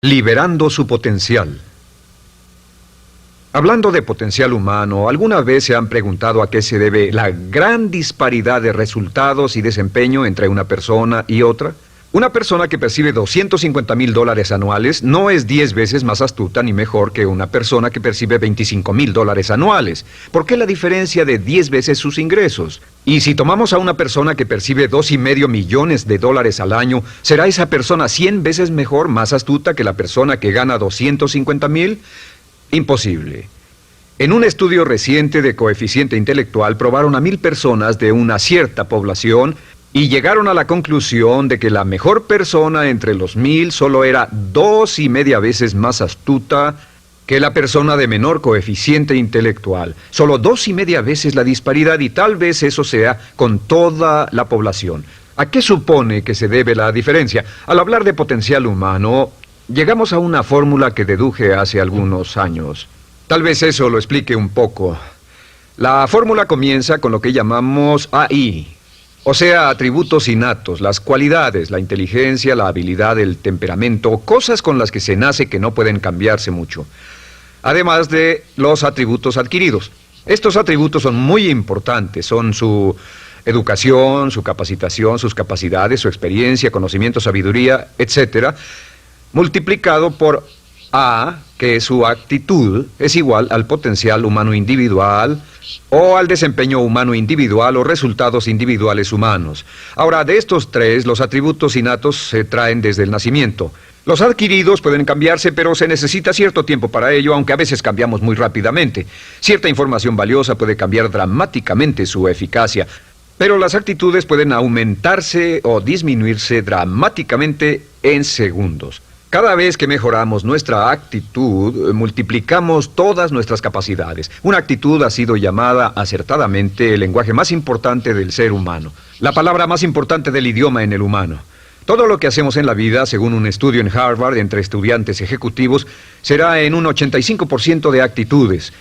Liberando su potencial. Hablando de potencial humano, ¿alguna vez se han preguntado a qué se debe la gran disparidad de resultados y desempeño entre una persona y otra? Una persona que percibe $250,000 anuales no es 10 veces más astuta ni mejor que una persona que percibe $25,000 anuales. ¿Por qué la diferencia de 10 veces sus ingresos? Y si tomamos a una persona que percibe $2,5 millones al año, ¿será esa persona 100 veces mejor, más astuta que la persona que gana $250,000? Imposible. En un estudio reciente de coeficiente intelectual probaron a 1,000 personas de una cierta población y llegaron a la conclusión de que la mejor persona entre los 1,000 solo era 2,5 veces más astuta que la persona de menor coeficiente intelectual. Solo 2,5 veces la disparidad, y tal vez eso sea con toda la población. ¿A qué supone que se debe la diferencia? Al hablar de potencial humano, llegamos a una fórmula que deduje hace algunos años. Tal vez eso lo explique un poco. La fórmula comienza con lo que llamamos AI. O sea, atributos innatos, las cualidades, la inteligencia, la habilidad, el temperamento, cosas con las que se nace que no pueden cambiarse mucho. Además de los atributos adquiridos. Estos atributos son muy importantes, son su educación, su capacitación, sus capacidades, su experiencia, conocimiento, sabiduría, etc., multiplicado por A, que es su actitud, es igual al potencial humano individual, o al desempeño humano individual o resultados individuales humanos. Ahora, de estos tres, los atributos innatos se traen desde el nacimiento. Los adquiridos pueden cambiarse, pero se necesita cierto tiempo para ello, aunque a veces cambiamos muy rápidamente. Cierta información valiosa puede cambiar dramáticamente su eficacia, pero las actitudes pueden aumentarse o disminuirse dramáticamente en segundos. Cada vez que mejoramos nuestra actitud, multiplicamos todas nuestras capacidades. Una actitud ha sido llamada acertadamente el lenguaje más importante del ser humano, la palabra más importante del idioma en el humano. Todo lo que hacemos en la vida, según un estudio en Harvard entre estudiantes ejecutivos, será en un 85% de actitudes.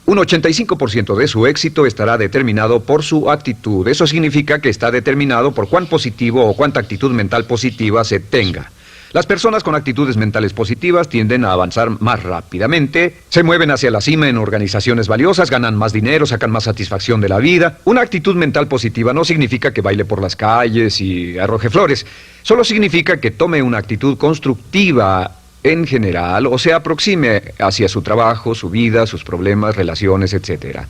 Un 85% de su éxito estará determinado por su actitud. Eso significa que está determinado por cuán positivo o cuánta actitud mental positiva se tenga. Las personas con actitudes mentales positivas tienden a avanzar más rápidamente, se mueven hacia la cima en organizaciones valiosas, ganan más dinero, sacan más satisfacción de la vida. Una actitud mental positiva no significa que baile por las calles y arroje flores. Solo significa que tome una actitud constructiva en general o se aproxime hacia su trabajo, su vida, sus problemas, relaciones, etc.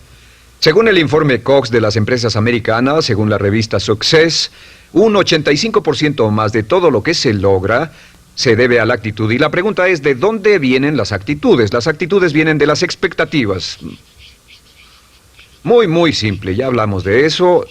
Según el informe Cox de las empresas americanas, según la revista Success, un 85% o más de todo lo que se logra se debe a la actitud. Y la pregunta es, ¿de dónde vienen las actitudes? Las actitudes vienen de las expectativas. Muy simple, ya hablamos de eso.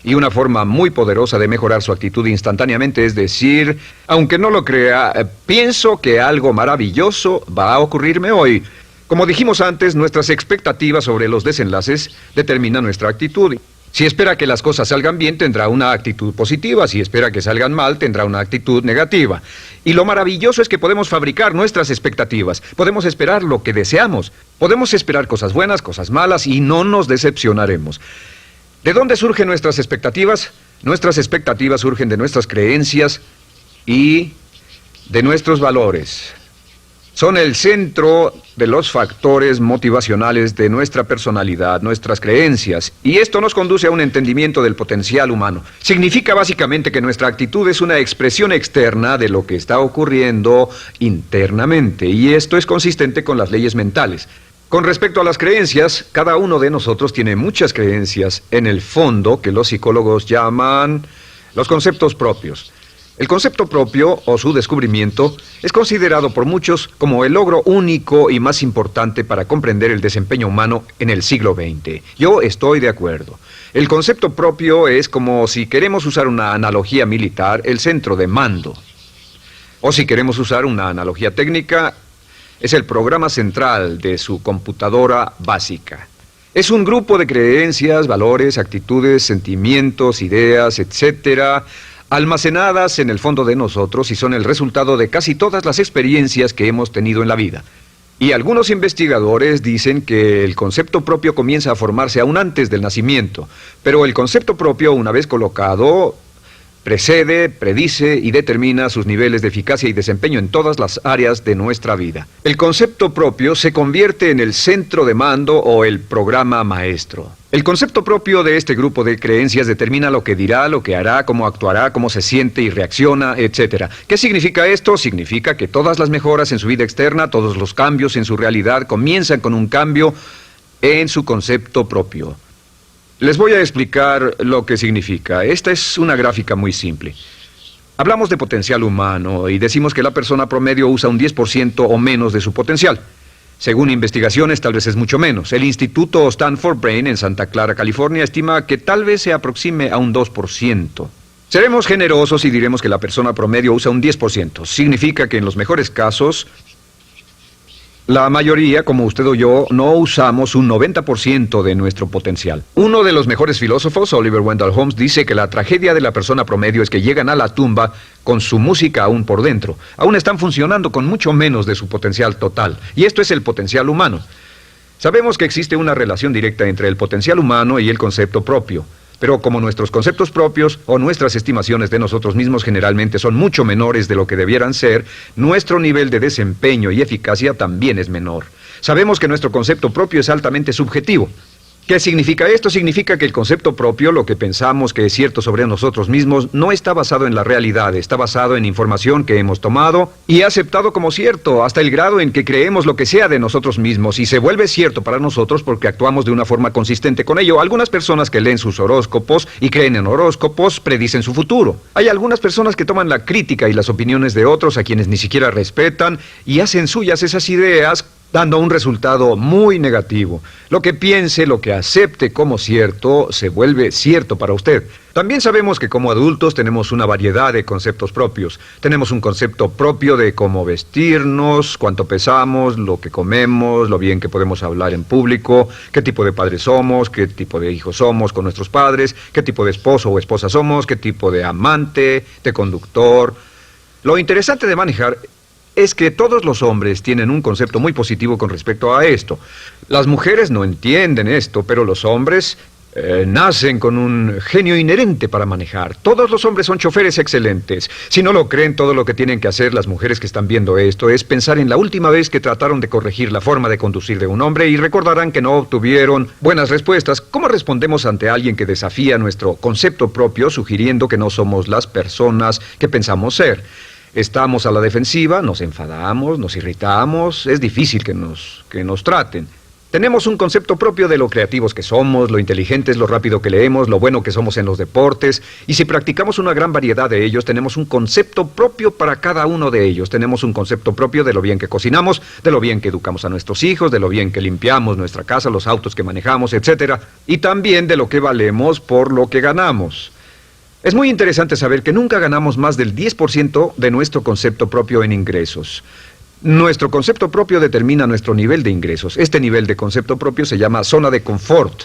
Y una forma muy poderosa de mejorar su actitud instantáneamente es decir, aunque no lo crea, pienso que algo maravilloso va a ocurrirme hoy. Como dijimos antes, nuestras expectativas sobre los desenlaces determinan nuestra actitud. Si espera que las cosas salgan bien, tendrá una actitud positiva. Si espera que salgan mal, tendrá una actitud negativa. Y lo maravilloso es que podemos fabricar nuestras expectativas. Podemos esperar lo que deseamos. Podemos esperar cosas buenas, cosas malas, y no nos decepcionaremos. ¿De dónde surgen nuestras expectativas? Nuestras expectativas surgen de nuestras creencias y de nuestros valores. Son el centro de los factores motivacionales de nuestra personalidad, nuestras creencias. Y esto nos conduce a un entendimiento del potencial humano. Significa básicamente que nuestra actitud es una expresión externa de lo que está ocurriendo internamente. Y esto es consistente con las leyes mentales. Con respecto a las creencias, cada uno de nosotros tiene muchas creencias en el fondo que los psicólogos llaman los conceptos propios. El concepto propio, o su descubrimiento, es considerado por muchos como el logro único y más importante para comprender el desempeño humano en el siglo XX. Yo estoy de acuerdo. El concepto propio es como, si queremos usar una analogía militar, el centro de mando. O si queremos usar una analogía técnica, es el programa central de su computadora básica. Es un grupo de creencias, valores, actitudes, sentimientos, ideas, etcétera, almacenadas en el fondo de nosotros y son el resultado de casi todas las experiencias que hemos tenido en la vida. Y algunos investigadores dicen que el concepto propio comienza a formarse aún antes del nacimiento, pero el concepto propio, una vez colocado, Precede, predice y determina sus niveles de eficacia y desempeño en todas las áreas de nuestra vida. El concepto propio se convierte en el centro de mando o el programa maestro. El concepto propio de este grupo de creencias determina lo que dirá, lo que hará, cómo actuará, cómo se siente y reacciona, etc. ¿Qué significa esto? Significa que todas las mejoras en su vida externa, todos los cambios en su realidad comienzan con un cambio en su concepto propio. Les voy a explicar lo que significa. Esta es una gráfica muy simple. Hablamos de potencial humano y decimos que la persona promedio usa un 10% o menos de su potencial. Según investigaciones, tal vez es mucho menos. El Instituto Stanford Brain en Santa Clara, California, estima que tal vez se aproxime a un 2%. Seremos generosos y diremos que la persona promedio usa un 10%. Significa que en los mejores casos, la mayoría, como usted o yo, no usamos un 90% de nuestro potencial. Uno de los mejores filósofos, Oliver Wendell Holmes, dice que la tragedia de la persona promedio es que llegan a la tumba con su música aún por dentro. Aún están funcionando con mucho menos de su potencial total. Y esto es el potencial humano. Sabemos que existe una relación directa entre el potencial humano y el concepto propio. Pero como nuestros conceptos propios o nuestras estimaciones de nosotros mismos generalmente son mucho menores de lo que debieran ser, nuestro nivel de desempeño y eficacia también es menor. Sabemos que nuestro concepto propio es altamente subjetivo. ¿Qué significa esto? Significa que el concepto propio, lo que pensamos que es cierto sobre nosotros mismos, no está basado en la realidad, está basado en información que hemos tomado y aceptado como cierto, hasta el grado en que creemos lo que sea de nosotros mismos y se vuelve cierto para nosotros porque actuamos de una forma consistente con ello. Algunas personas que leen sus horóscopos y creen en horóscopos predicen su futuro. Hay algunas personas que toman la crítica y las opiniones de otros a quienes ni siquiera respetan y hacen suyas esas ideas, dando un resultado muy negativo. Lo que piense, lo que acepte como cierto, se vuelve cierto para usted. También sabemos que como adultos tenemos una variedad de conceptos propios. Tenemos un concepto propio de cómo vestirnos, cuánto pesamos, lo que comemos, lo bien que podemos hablar en público, qué tipo de padres somos, qué tipo de hijos somos con nuestros padres, qué tipo de esposo o esposa somos, qué tipo de amante, de conductor. Lo interesante de manejar es que todos los hombres tienen un concepto muy positivo con respecto a esto. Las mujeres no entienden esto, pero los hombres nacen con un genio inherente para manejar. Todos los hombres son choferes excelentes. Si no lo creen, todo lo que tienen que hacer las mujeres que están viendo esto es pensar en la última vez que trataron de corregir la forma de conducir de un hombre y recordarán que no obtuvieron buenas respuestas. ¿Cómo respondemos ante alguien que desafía nuestro concepto propio, sugiriendo que no somos las personas que pensamos ser? Estamos a la defensiva, nos enfadamos, nos irritamos, es difícil que nos traten. Tenemos un concepto propio de lo creativos que somos, lo inteligentes, lo rápido que leemos, lo bueno que somos en los deportes, y si practicamos una gran variedad de ellos, tenemos un concepto propio para cada uno de ellos. Tenemos un concepto propio de lo bien que cocinamos, de lo bien que educamos a nuestros hijos, de lo bien que limpiamos nuestra casa, los autos que manejamos, etc. Y también de lo que valemos por lo que ganamos. Es muy interesante saber que nunca ganamos más del 10% de nuestro concepto propio en ingresos. Nuestro concepto propio determina nuestro nivel de ingresos. Este nivel de concepto propio se llama zona de confort.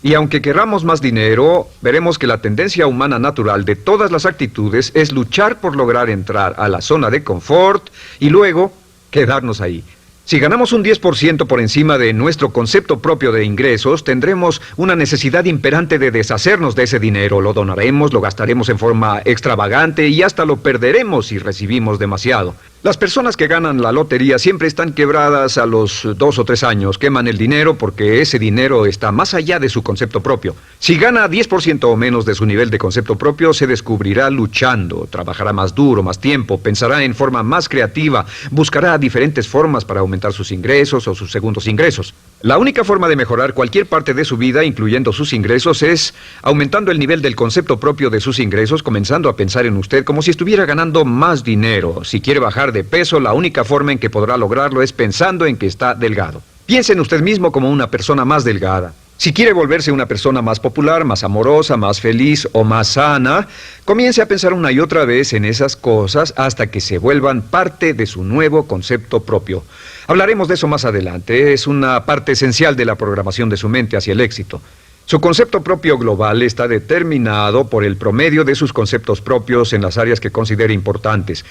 Y aunque querramos más dinero, veremos que la tendencia humana natural de todas las actitudes es luchar por lograr entrar a la zona de confort y luego quedarnos ahí. Si ganamos un 10% por encima de nuestro concepto propio de ingresos, tendremos una necesidad imperante de deshacernos de ese dinero. Lo donaremos, lo gastaremos en forma extravagante y hasta lo perderemos si recibimos demasiado. Las personas que ganan la lotería siempre están quebradas a los 2 o 3 años. Queman el dinero porque ese dinero está más allá de su concepto propio. Si gana 10% o menos de su nivel de concepto propio, se descubrirá luchando, trabajará más duro, más tiempo, pensará en forma más creativa, buscará diferentes formas para aumentar sus ingresos o sus segundos ingresos. La única forma de mejorar cualquier parte de su vida, incluyendo sus ingresos, es aumentando el nivel del concepto propio de sus ingresos, comenzando a pensar en usted como si estuviera ganando más dinero. Si quiere bajar de peso, la única forma en que podrá lograrlo es pensando en que está delgado. Piense en usted mismo como una persona más delgada. Si quiere volverse una persona más popular, más amorosa, más feliz o más sana, comience a pensar una y otra vez en esas cosas hasta que se vuelvan parte de su nuevo concepto propio. Hablaremos de eso más adelante. Es una parte esencial de la programación de su mente hacia el éxito. Su concepto propio global está determinado por el promedio de sus conceptos propios en las áreas que considere importantes.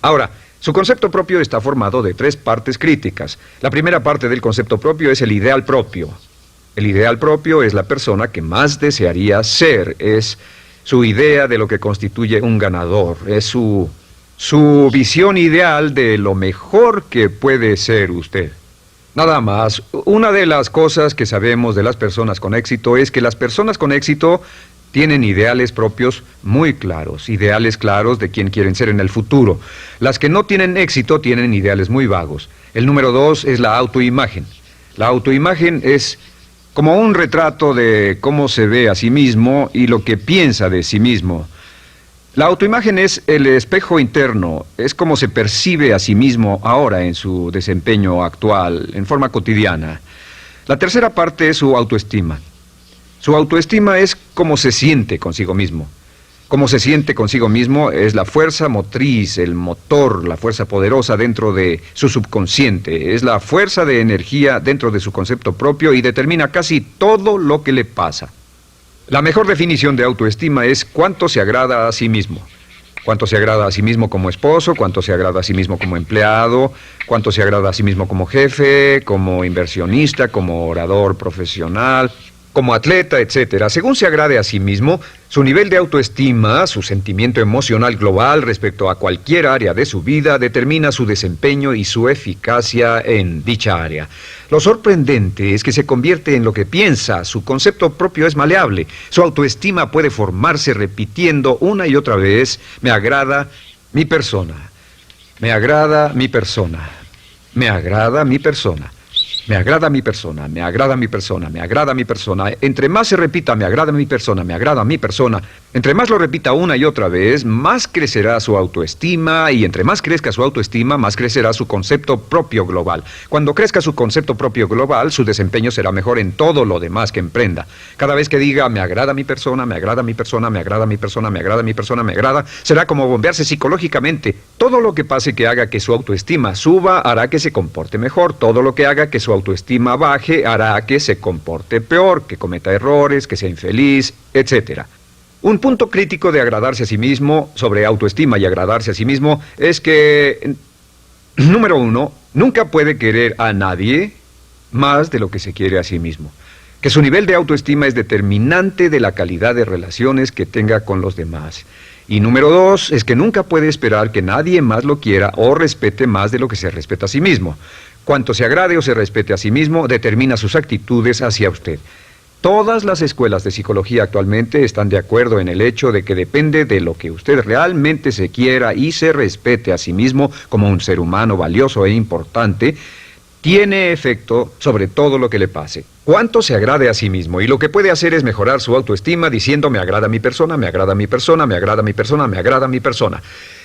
Ahora, su concepto propio está formado de 3 partes críticas. La primera parte del concepto propio es el ideal propio. El ideal propio es la persona que más desearía ser, es su idea de lo que constituye un ganador, es su visión ideal de lo mejor que puede ser usted. Nada más, una de las cosas que sabemos de las personas con éxito es que las personas con éxito tienen ideales propios muy claros, ideales claros de quién quieren ser en el futuro. Las que no tienen éxito tienen ideales muy vagos. El número 2 es la autoimagen. La autoimagen es como un retrato de cómo se ve a sí mismo y lo que piensa de sí mismo. La autoimagen es el espejo interno, es como se percibe a sí mismo ahora en su desempeño actual, en forma cotidiana. La tercera parte es su autoestima. Su autoestima es cómo se siente consigo mismo. Cómo se siente consigo mismo es la fuerza motriz, el motor, la fuerza poderosa dentro de su subconsciente. Es la fuerza de energía dentro de su concepto propio y determina casi todo lo que le pasa. La mejor definición de autoestima es cuánto se agrada a sí mismo. Cuánto se agrada a sí mismo como esposo, cuánto se agrada a sí mismo como empleado, cuánto se agrada a sí mismo como jefe, como inversionista, como orador profesional, como atleta, etcétera. Según se agrade a sí mismo, su nivel de autoestima, su sentimiento emocional global respecto a cualquier área de su vida, determina su desempeño y su eficacia en dicha área. Lo sorprendente es que se convierte en lo que piensa, su concepto propio es maleable, su autoestima puede formarse repitiendo una y otra vez, me agrada mi persona, me agrada mi persona, me agrada mi persona. Me agrada mi persona, me agrada mi persona, me agrada mi persona. Entre más se repita, me agrada mi persona, me agrada mi persona, entre más lo repita una y otra vez, más crecerá su autoestima y entre más crezca su autoestima, más crecerá su concepto propio global. Cuando crezca su concepto propio global, su desempeño será mejor en todo lo demás que emprenda. Cada vez que diga, me agrada mi persona, me agrada mi persona, me agrada mi persona, me agrada mi persona, me agrada, será como bombearse psicológicamente. Todo lo que pase que haga que su autoestima suba, hará que se comporte mejor. Todo lo que haga que su autoestima baje hará que se comporte peor, que cometa errores, que sea infeliz, etc. Un punto crítico de agradarse a sí mismo, sobre autoestima y agradarse a sí mismo, es que, número 1, nunca puede querer a nadie más de lo que se quiere a sí mismo. Que su nivel de autoestima es determinante de la calidad de relaciones que tenga con los demás. Y número 2, es que nunca puede esperar que nadie más lo quiera o respete más de lo que se respeta a sí mismo. Cuanto se agrade o se respete a sí mismo, determina sus actitudes hacia usted. Todas las escuelas de psicología actualmente están de acuerdo en el hecho de que depende de lo que usted realmente se quiera y se respete a sí mismo como un ser humano valioso e importante, tiene efecto sobre todo lo que le pase. Cuánto se agrade a sí mismo, y lo que puede hacer es mejorar su autoestima diciendo me agrada mi persona, me agrada mi persona, me agrada mi persona, me agrada mi persona.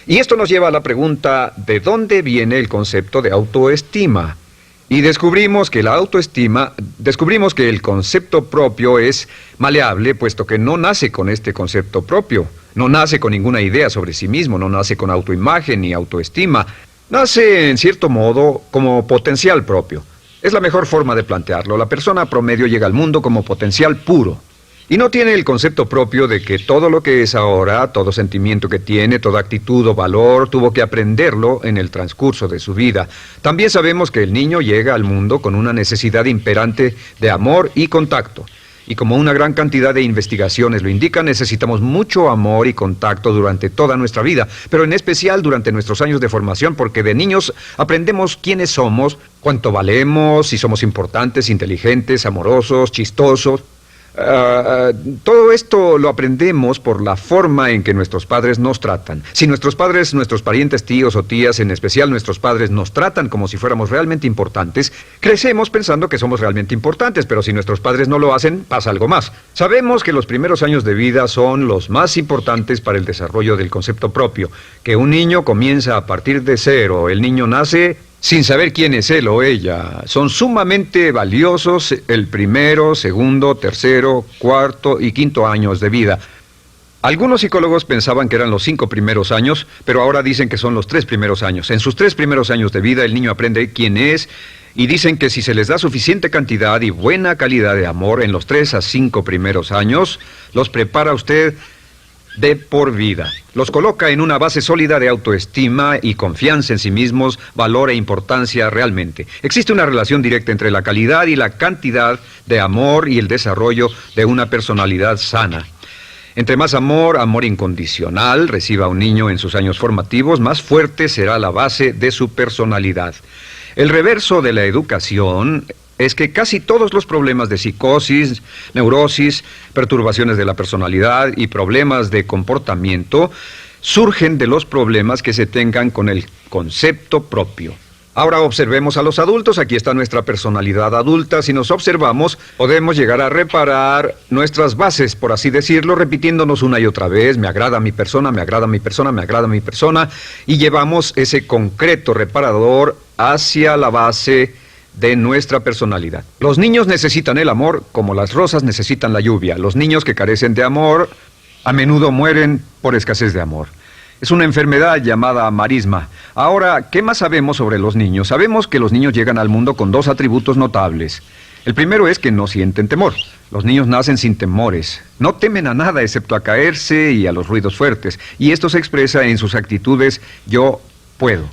Y esto nos lleva a la pregunta, ¿de dónde viene el concepto de autoestima? Y descubrimos que el concepto propio es maleable, puesto que no nace con este concepto propio, no nace con ninguna idea sobre sí mismo, no nace con autoimagen ni autoestima. Nace, en cierto modo, como potencial propio. Es la mejor forma de plantearlo. La persona promedio llega al mundo como potencial puro. Y no tiene el concepto propio de que todo lo que es ahora, todo sentimiento que tiene, toda actitud o valor, tuvo que aprenderlo en el transcurso de su vida. También sabemos que el niño llega al mundo con una necesidad imperante de amor y contacto. Y como una gran cantidad de investigaciones lo indican, necesitamos mucho amor y contacto durante toda nuestra vida, pero en especial durante nuestros años de formación, porque de niños aprendemos quiénes somos, cuánto valemos, si somos importantes, inteligentes, amorosos, chistosos. Todo esto lo aprendemos por la forma en que nuestros padres nos tratan. Si nuestros padres, nuestros parientes, tíos o tías, en especial nuestros padres, nos tratan como si fuéramos realmente importantes, crecemos pensando que somos realmente importantes, pero si nuestros padres no lo hacen, pasa algo más. Sabemos que los primeros años de vida son los más importantes para el desarrollo del concepto propio, que un niño comienza a partir de cero. El niño nace sin saber quién es él o ella. Son sumamente valiosos el primero, segundo, tercero, cuarto y quinto años de vida. Algunos psicólogos pensaban que eran los 5 primeros años, pero ahora dicen que son los 3 primeros años. En sus 3 primeros años de vida el niño aprende quién es y dicen que si se les da suficiente cantidad y buena calidad de amor en los 3 a 5 primeros años, los prepara usted de por vida. Los coloca en una base sólida de autoestima y confianza en sí mismos, valor e importancia realmente. Existe una relación directa entre la calidad y la cantidad de amor y el desarrollo de una personalidad sana. Entre más amor, amor incondicional, reciba un niño en sus años formativos, más fuerte será la base de su personalidad. El reverso de la educación es que casi todos los problemas de psicosis, neurosis, perturbaciones de la personalidad y problemas de comportamiento surgen de los problemas que se tengan con el concepto propio. Ahora observemos a los adultos. Aquí está nuestra personalidad adulta. Si nos observamos, podemos llegar a reparar nuestras bases, por así decirlo, repitiéndonos una y otra vez: me agrada mi persona, me agrada mi persona, me agrada mi persona, y llevamos ese concreto reparador hacia la base de nuestra personalidad. Los niños necesitan el amor como las rosas necesitan la lluvia. Los niños que carecen de amor a menudo mueren por escasez de amor. Es una enfermedad llamada marisma. Ahora, ¿qué más sabemos sobre los niños? Sabemos que los niños llegan al mundo con dos atributos notables. El primero es que no sienten temor. Los niños nacen sin temores. No temen a nada excepto a caerse y a los ruidos fuertes. Y esto se expresa en sus actitudes: yo puedo.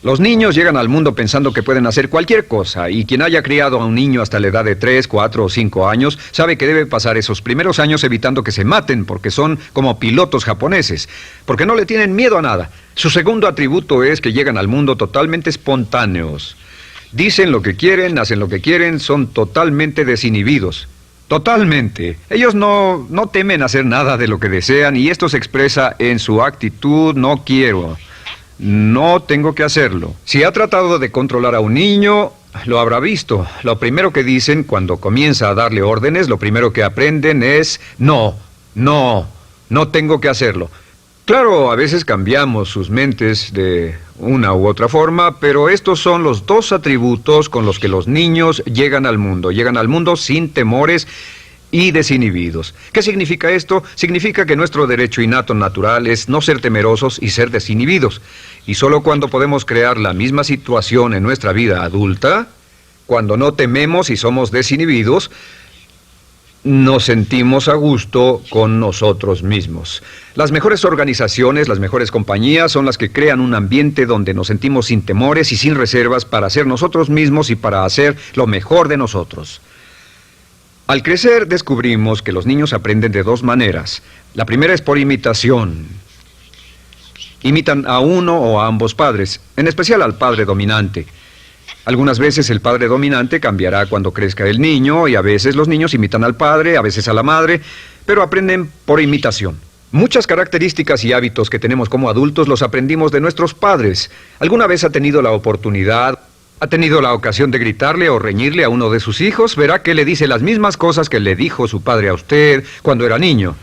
Los niños llegan al mundo pensando que pueden hacer cualquier cosa, y quien haya criado a un niño hasta la edad de 3, 4 o 5 años sabe que debe pasar esos primeros años evitando que se maten, porque son como pilotos japoneses, porque no le tienen miedo a nada. Su segundo atributo es que llegan al mundo totalmente espontáneos. Dicen lo que quieren, hacen lo que quieren, son totalmente desinhibidos. Totalmente. Ellos no temen hacer nada de lo que desean, y esto se expresa en su actitud: no quiero. No tengo que hacerlo. Si ha tratado de controlar a un niño, lo habrá visto. Lo primero que dicen cuando comienza a darle órdenes, lo primero que aprenden es: no tengo que hacerlo. Claro, a veces cambiamos sus mentes de una u otra forma, pero estos son los dos atributos con los que los niños llegan al mundo. Llegan al mundo sin temores y desinhibidos. ¿Qué significa esto? Significa que nuestro derecho innato natural es no ser temerosos y ser desinhibidos. Y solo cuando podemos crear la misma situación en nuestra vida adulta, cuando no tememos y somos desinhibidos, nos sentimos a gusto con nosotros mismos. Las mejores organizaciones, las mejores compañías son las que crean un ambiente donde nos sentimos sin temores y sin reservas para ser nosotros mismos y para hacer lo mejor de nosotros. Al crecer descubrimos que los niños aprenden de dos maneras. La primera es por imitación. Imitan a uno o a ambos padres, en especial al padre dominante. Algunas veces el padre dominante cambiará cuando crezca el niño, y a veces los niños imitan al padre, a veces a la madre, pero aprenden por imitación. Muchas características y hábitos que tenemos como adultos los aprendimos de nuestros padres. ¿Alguna vez ha tenido la oportunidad, ha tenido la ocasión de gritarle o reñirle a uno de sus hijos? Verá que le dice las mismas cosas que le dijo su padre a usted cuando era niño.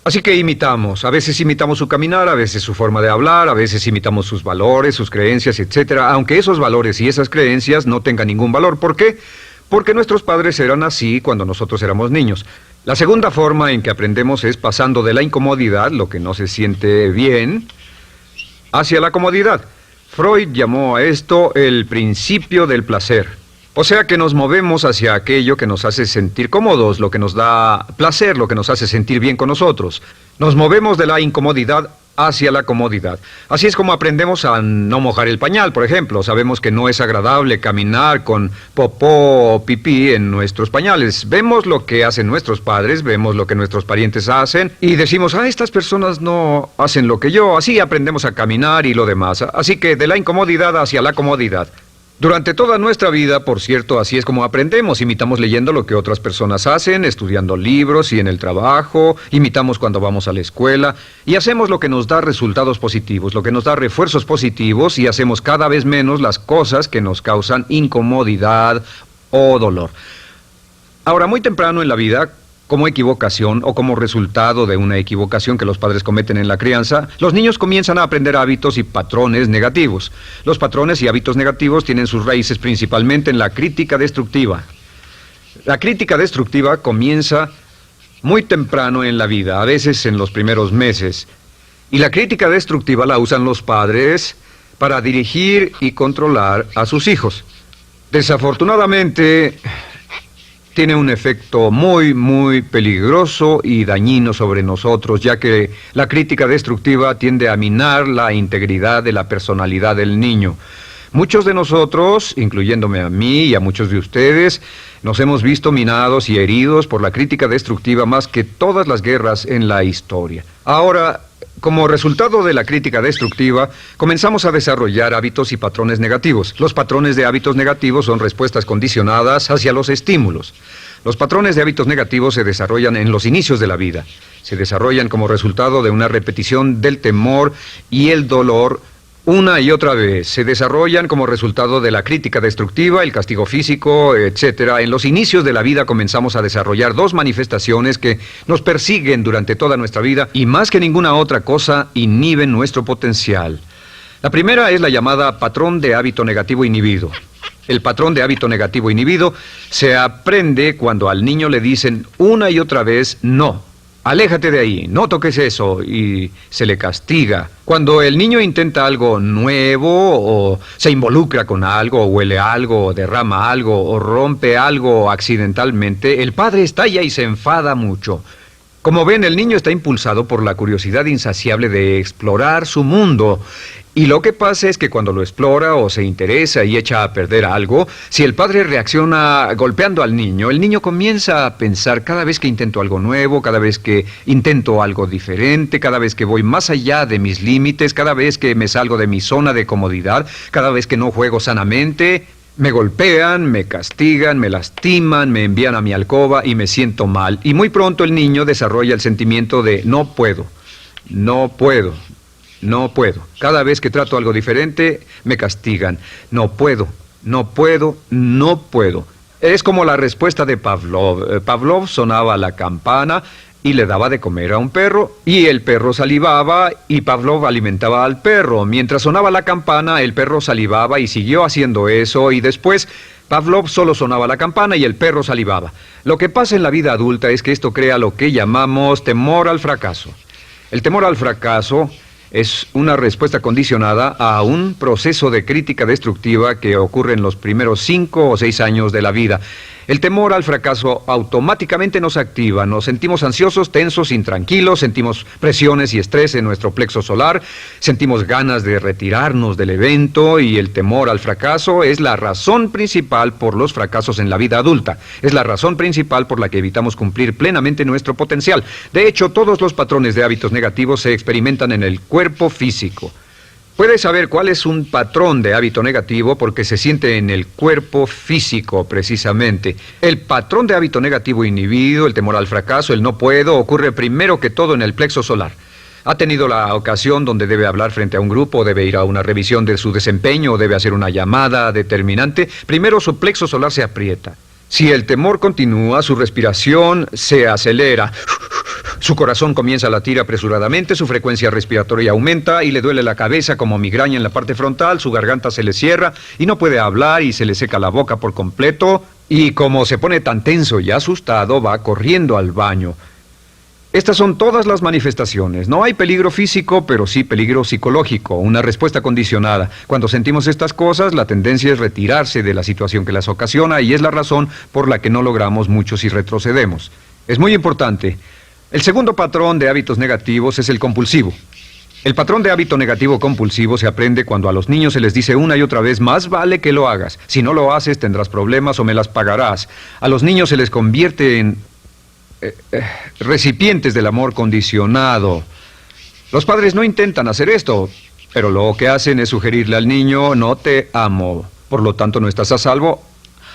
Así que imitamos. A veces imitamos su caminar, a veces su forma de hablar, a veces imitamos sus valores, sus creencias, etcétera, aunque esos valores y esas creencias no tengan ningún valor. ¿Por qué? Porque nuestros padres eran así cuando nosotros éramos niños. La segunda forma en que aprendemos es pasando de la incomodidad, lo que no se siente bien, hacia la comodidad. Freud llamó a esto el principio del placer. O sea que nos movemos hacia aquello que nos hace sentir cómodos, lo que nos da placer, lo que nos hace sentir bien con nosotros. Nos movemos de la incomodidad hacia la comodidad. Así es como aprendemos a no mojar el pañal, por ejemplo. Sabemos que no es agradable caminar con popó o pipí en nuestros pañales. Vemos lo que hacen nuestros padres, vemos lo que nuestros parientes hacen y decimos: estas personas no hacen lo que yo. Así aprendemos a caminar y lo demás. Así que de la incomodidad hacia la comodidad. Durante toda nuestra vida, por cierto, así es como aprendemos. Imitamos leyendo lo que otras personas hacen, estudiando libros y en el trabajo, imitamos cuando vamos a la escuela, y hacemos lo que nos da resultados positivos, lo que nos da refuerzos positivos, y hacemos cada vez menos las cosas que nos causan incomodidad o dolor. Ahora, muy temprano en la vida, como equivocación o como resultado de una equivocación que los padres cometen en la crianza, los niños comienzan a aprender hábitos y patrones negativos. Los patrones y hábitos negativos tienen sus raíces principalmente en la crítica destructiva. La crítica destructiva comienza muy temprano en la vida, a veces en los primeros meses. Y la crítica destructiva la usan los padres para dirigir y controlar a sus hijos. Desafortunadamente, tiene un efecto muy peligroso y dañino sobre nosotros, ya que la crítica destructiva tiende a minar la integridad de la personalidad del niño. Muchos de nosotros, incluyéndome a mí y a muchos de ustedes, nos hemos visto minados y heridos por la crítica destructiva más que todas las guerras en la historia. Ahora, como resultado de la crítica destructiva, comenzamos a desarrollar hábitos y patrones negativos. Los patrones de hábitos negativos son respuestas condicionadas hacia los estímulos. Los patrones de hábitos negativos se desarrollan en los inicios de la vida. Se desarrollan como resultado de una repetición del temor y el dolor una y otra vez. Se desarrollan como resultado de la crítica destructiva, el castigo físico, etc. En los inicios de la vida comenzamos a desarrollar dos manifestaciones que nos persiguen durante toda nuestra vida y más que ninguna otra cosa inhiben nuestro potencial. La primera es la llamada patrón de hábito negativo inhibido. El patrón de hábito negativo inhibido se aprende cuando al niño le dicen una y otra vez no. Aléjate de ahí, no toques eso, y se le castiga. Cuando el niño intenta algo nuevo, o se involucra con algo, o huele algo, o derrama algo, o rompe algo accidentalmente, el padre estalla y se enfada mucho. Como ven, el niño está impulsado por la curiosidad insaciable de explorar su mundo. Y lo que pasa es que cuando lo explora o se interesa y echa a perder algo, si el padre reacciona golpeando al niño, el niño comienza a pensar cada vez que intento algo nuevo, cada vez que intento algo diferente, cada vez que voy más allá de mis límites, cada vez que me salgo de mi zona de comodidad, cada vez que no juego sanamente, me golpean, me castigan, me lastiman, me envían a mi alcoba y me siento mal. Y muy pronto el niño desarrolla el sentimiento de no puedo, no puedo. No puedo. Cada vez que trato algo diferente, me castigan. No puedo, no puedo, no puedo. Es como la respuesta de Pavlov. Pavlov sonaba la campana y le daba de comer a un perro, y el perro salivaba, y Pavlov alimentaba al perro. Mientras sonaba la campana, el perro salivaba y siguió haciendo eso, y después Pavlov solo sonaba la campana y el perro salivaba. Lo que pasa en la vida adulta es que esto crea lo que llamamos temor al fracaso. El temor al fracaso es una respuesta condicionada a un proceso de crítica destructiva que ocurre en los primeros 5 o 6 años de la vida. El temor al fracaso automáticamente nos activa, nos sentimos ansiosos, tensos, intranquilos, sentimos presiones y estrés en nuestro plexo solar, sentimos ganas de retirarnos del evento, y el temor al fracaso es la razón principal por los fracasos en la vida adulta. Es la razón principal por la que evitamos cumplir plenamente nuestro potencial. De hecho, todos los patrones de hábitos negativos se experimentan en el cuerpo físico. Puedes saber cuál es un patrón de hábito negativo porque se siente en el cuerpo físico, precisamente. El patrón de hábito negativo inhibido, el temor al fracaso, el no puedo, ocurre primero que todo en el plexo solar. ¿Ha tenido la ocasión donde debe hablar frente a un grupo, debe ir a una revisión de su desempeño o debe hacer una llamada determinante? Primero su plexo solar se aprieta. Si el temor continúa, su respiración se acelera. Su corazón comienza a latir apresuradamente, su frecuencia respiratoria aumenta y le duele la cabeza como migraña en la parte frontal, su garganta se le cierra y no puede hablar y se le seca la boca por completo, y como se pone tan tenso y asustado, va corriendo al baño. Estas son todas las manifestaciones. No hay peligro físico, pero sí peligro psicológico, una respuesta condicionada. Cuando sentimos estas cosas, la tendencia es retirarse de la situación que las ocasiona, y es la razón por la que no logramos mucho si retrocedemos. Es muy importante. El segundo patrón de hábitos negativos es el compulsivo. El patrón de hábito negativo compulsivo se aprende cuando a los niños se les dice una y otra vez: más vale que lo hagas. Si no lo haces, tendrás problemas o me las pagarás. A los niños se les convierte en recipientes del amor condicionado. Los padres no intentan hacer esto, pero lo que hacen es sugerirle al niño: no te amo, por lo tanto no estás a salvo,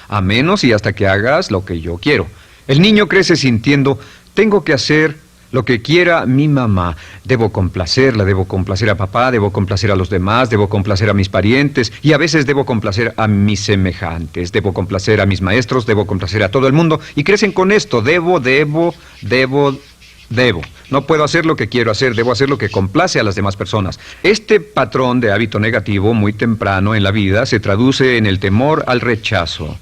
a menos y hasta que hagas lo que yo quiero. El niño crece sintiendo: tengo que hacer lo que quiera mi mamá. Debo complacerla, debo complacer a papá, debo complacer a los demás, debo complacer a mis parientes, y a veces debo complacer a mis semejantes, debo complacer a mis maestros, debo complacer a todo el mundo, y crecen con esto: debo. No puedo hacer lo que quiero hacer, debo hacer lo que complace a las demás personas. Este patrón de hábito negativo muy temprano en la vida se traduce en el temor al rechazo.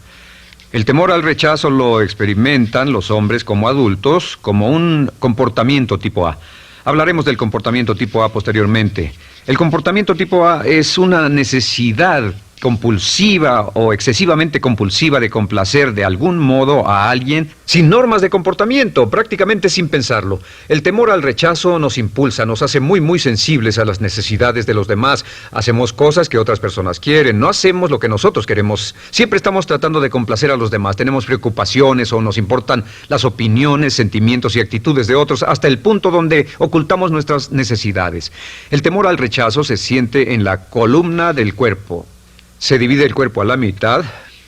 El temor al rechazo lo experimentan los hombres como adultos como un comportamiento tipo A. Hablaremos del comportamiento tipo A posteriormente. El comportamiento tipo A es una necesidad compulsiva o excesivamente compulsiva de complacer de algún modo a alguien sin normas de comportamiento, prácticamente sin pensarlo. El temor al rechazo nos impulsa, nos hace muy sensibles a las necesidades de los demás. Hacemos cosas que otras personas quieren, no hacemos lo que nosotros queremos. Siempre estamos tratando de complacer a los demás. Tenemos preocupaciones o nos importan las opiniones, sentimientos y actitudes de otros hasta el punto donde ocultamos nuestras necesidades. El temor al rechazo se siente en la columna del cuerpo. Se divide el cuerpo a la mitad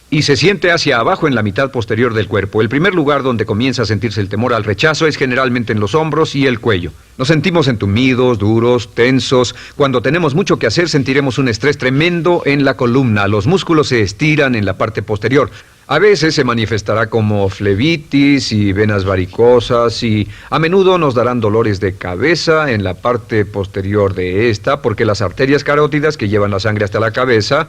y se siente hacia abajo en la mitad posterior del cuerpo. El primer lugar donde comienza a sentirse el temor al rechazo es generalmente en los hombros y el cuello. Nos sentimos entumidos, duros, tensos. Cuando tenemos mucho que hacer sentiremos un estrés tremendo en la columna. Los músculos se estiran en la parte posterior. A veces se manifestará como flebitis y venas varicosas y a menudo nos darán dolores de cabeza en la parte posterior de esta porque las arterias carótidas que llevan la sangre hasta la cabeza,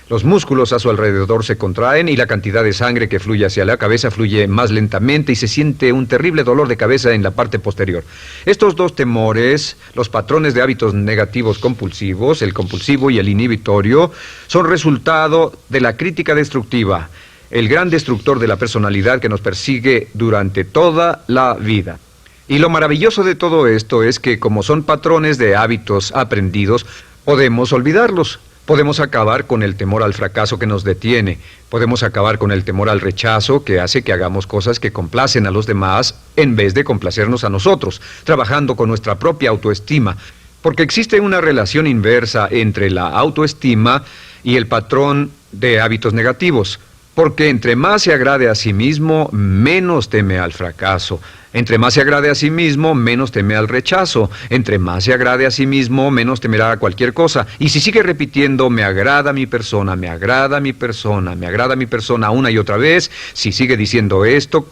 los músculos a su alrededor se contraen y la cantidad de sangre que fluye hacia la cabeza fluye más lentamente y se siente un terrible dolor de cabeza en la parte posterior. Estos dos temores, los patrones de hábitos negativos compulsivos, el compulsivo y el inhibitorio, son resultado de la crítica destructiva, el gran destructor de la personalidad que nos persigue durante toda la vida. Y lo maravilloso de todo esto es que como son patrones de hábitos aprendidos, podemos olvidarlos. Podemos acabar con el temor al fracaso que nos detiene. Podemos acabar con el temor al rechazo que hace que hagamos cosas que complacen a los demás en vez de complacernos a nosotros, trabajando con nuestra propia autoestima. Porque existe una relación inversa entre la autoestima y el patrón de hábitos negativos. Porque entre más se agrade a sí mismo, menos teme al fracaso. Entre más se agrade a sí mismo, menos teme al rechazo. Entre más se agrade a sí mismo, menos temerá a cualquier cosa. Y si sigue repitiendo, me agrada mi persona, me agrada mi persona, me agrada mi persona una y otra vez, si sigue diciendo esto,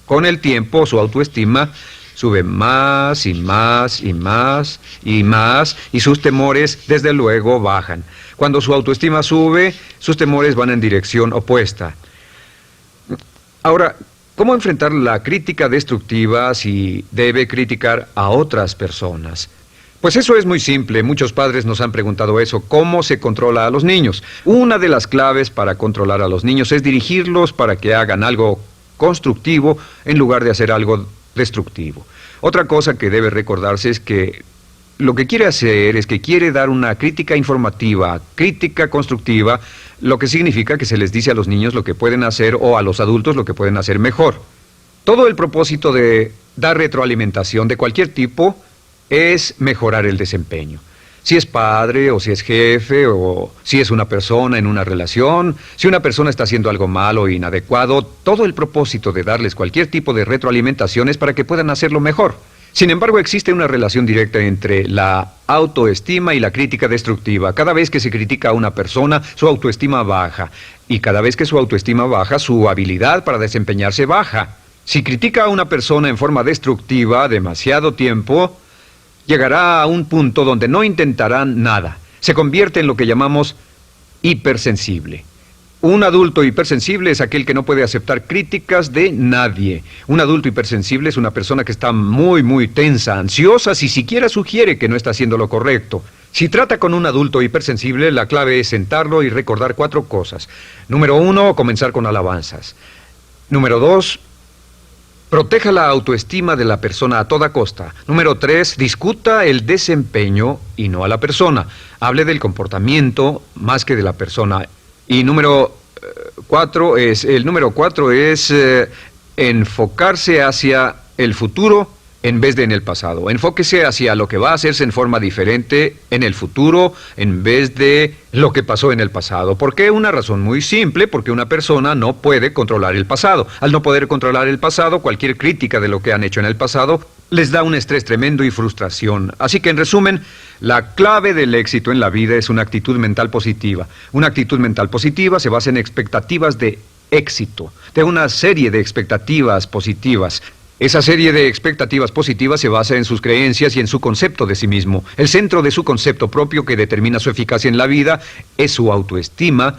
con el tiempo su autoestima sube más y más y más y más y sus temores desde luego bajan. Cuando su autoestima sube, sus temores van en dirección opuesta. Ahora, ¿cómo enfrentar la crítica destructiva si debe criticar a otras personas? Pues eso es muy simple. Muchos padres nos han preguntado eso. ¿Cómo se controla a los niños? Una de las claves para controlar a los niños es dirigirlos para que hagan algo constructivo en lugar de hacer algo destructivo. Otra cosa que debe recordarse es que lo que quiere hacer es que quiere dar una crítica informativa, crítica constructiva, lo que significa que se les dice a los niños lo que pueden hacer o a los adultos lo que pueden hacer mejor. Todo el propósito de dar retroalimentación de cualquier tipo es mejorar el desempeño. Si es padre o si es jefe o si es una persona en una relación, si una persona está haciendo algo malo o inadecuado, todo el propósito de darles cualquier tipo de retroalimentación es para que puedan hacerlo mejor. Sin embargo, existe una relación directa entre la autoestima y la crítica destructiva. Cada vez que se critica a una persona, su autoestima baja. Y cada vez que su autoestima baja, su habilidad para desempeñarse baja. Si critica a una persona en forma destructiva demasiado tiempo, llegará a un punto donde no intentarán nada. Se convierte en lo que llamamos hipersensible. Un adulto hipersensible es aquel que no puede aceptar críticas de nadie. Un adulto hipersensible es una persona que está muy tensa, ansiosa, si siquiera sugiere que no está haciendo lo correcto. Si trata con un adulto hipersensible, la clave es sentarlo y recordar 4 cosas. Número 1, comenzar con alabanzas. Número 2, proteja la autoestima de la persona a toda costa. Número 3, discuta el desempeño y no a la persona. Hable del comportamiento más que de la persona. Y número 4 es enfocarse hacia el futuro en vez de en el pasado. Enfóquese hacia lo que va a hacerse en forma diferente en el futuro en vez de lo que pasó en el pasado. ¿Por qué? Una razón muy simple, porque una persona no puede controlar el pasado. Al no poder controlar el pasado, cualquier crítica de lo que han hecho en el pasado les da un estrés tremendo y frustración. Así que, en resumen, la clave del éxito en la vida es una actitud mental positiva. Una actitud mental positiva se basa en expectativas de éxito, de una serie de expectativas positivas. Esa serie de expectativas positivas se basa en sus creencias y en su concepto de sí mismo. El centro de su concepto propio que determina su eficacia en la vida es su autoestima,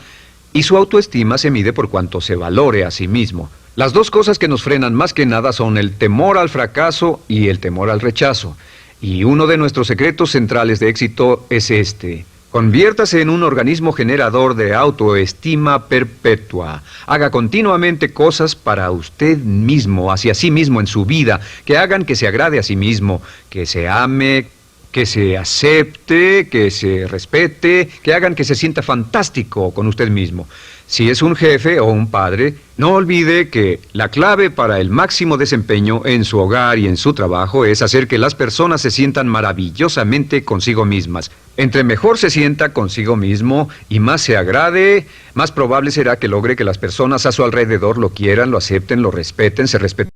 y su autoestima se mide por cuanto se valore a sí mismo. Las dos cosas que nos frenan más que nada son el temor al fracaso y el temor al rechazo. Y uno de nuestros secretos centrales de éxito es este: Conviértase en un organismo generador de autoestima perpetua. Haga continuamente cosas para usted mismo, hacia sí mismo en su vida, que hagan que se agrade a sí mismo, que se ame, que se acepte, que se respete, que hagan que se sienta fantástico con usted mismo. Si es un jefe o un padre, no olvide que la clave para el máximo desempeño en su hogar y en su trabajo es hacer que las personas se sientan maravillosamente consigo mismas. Entre mejor se sienta consigo mismo y más se agrade, más probable será que logre que las personas a su alrededor lo quieran, lo acepten, lo respeten, se respeten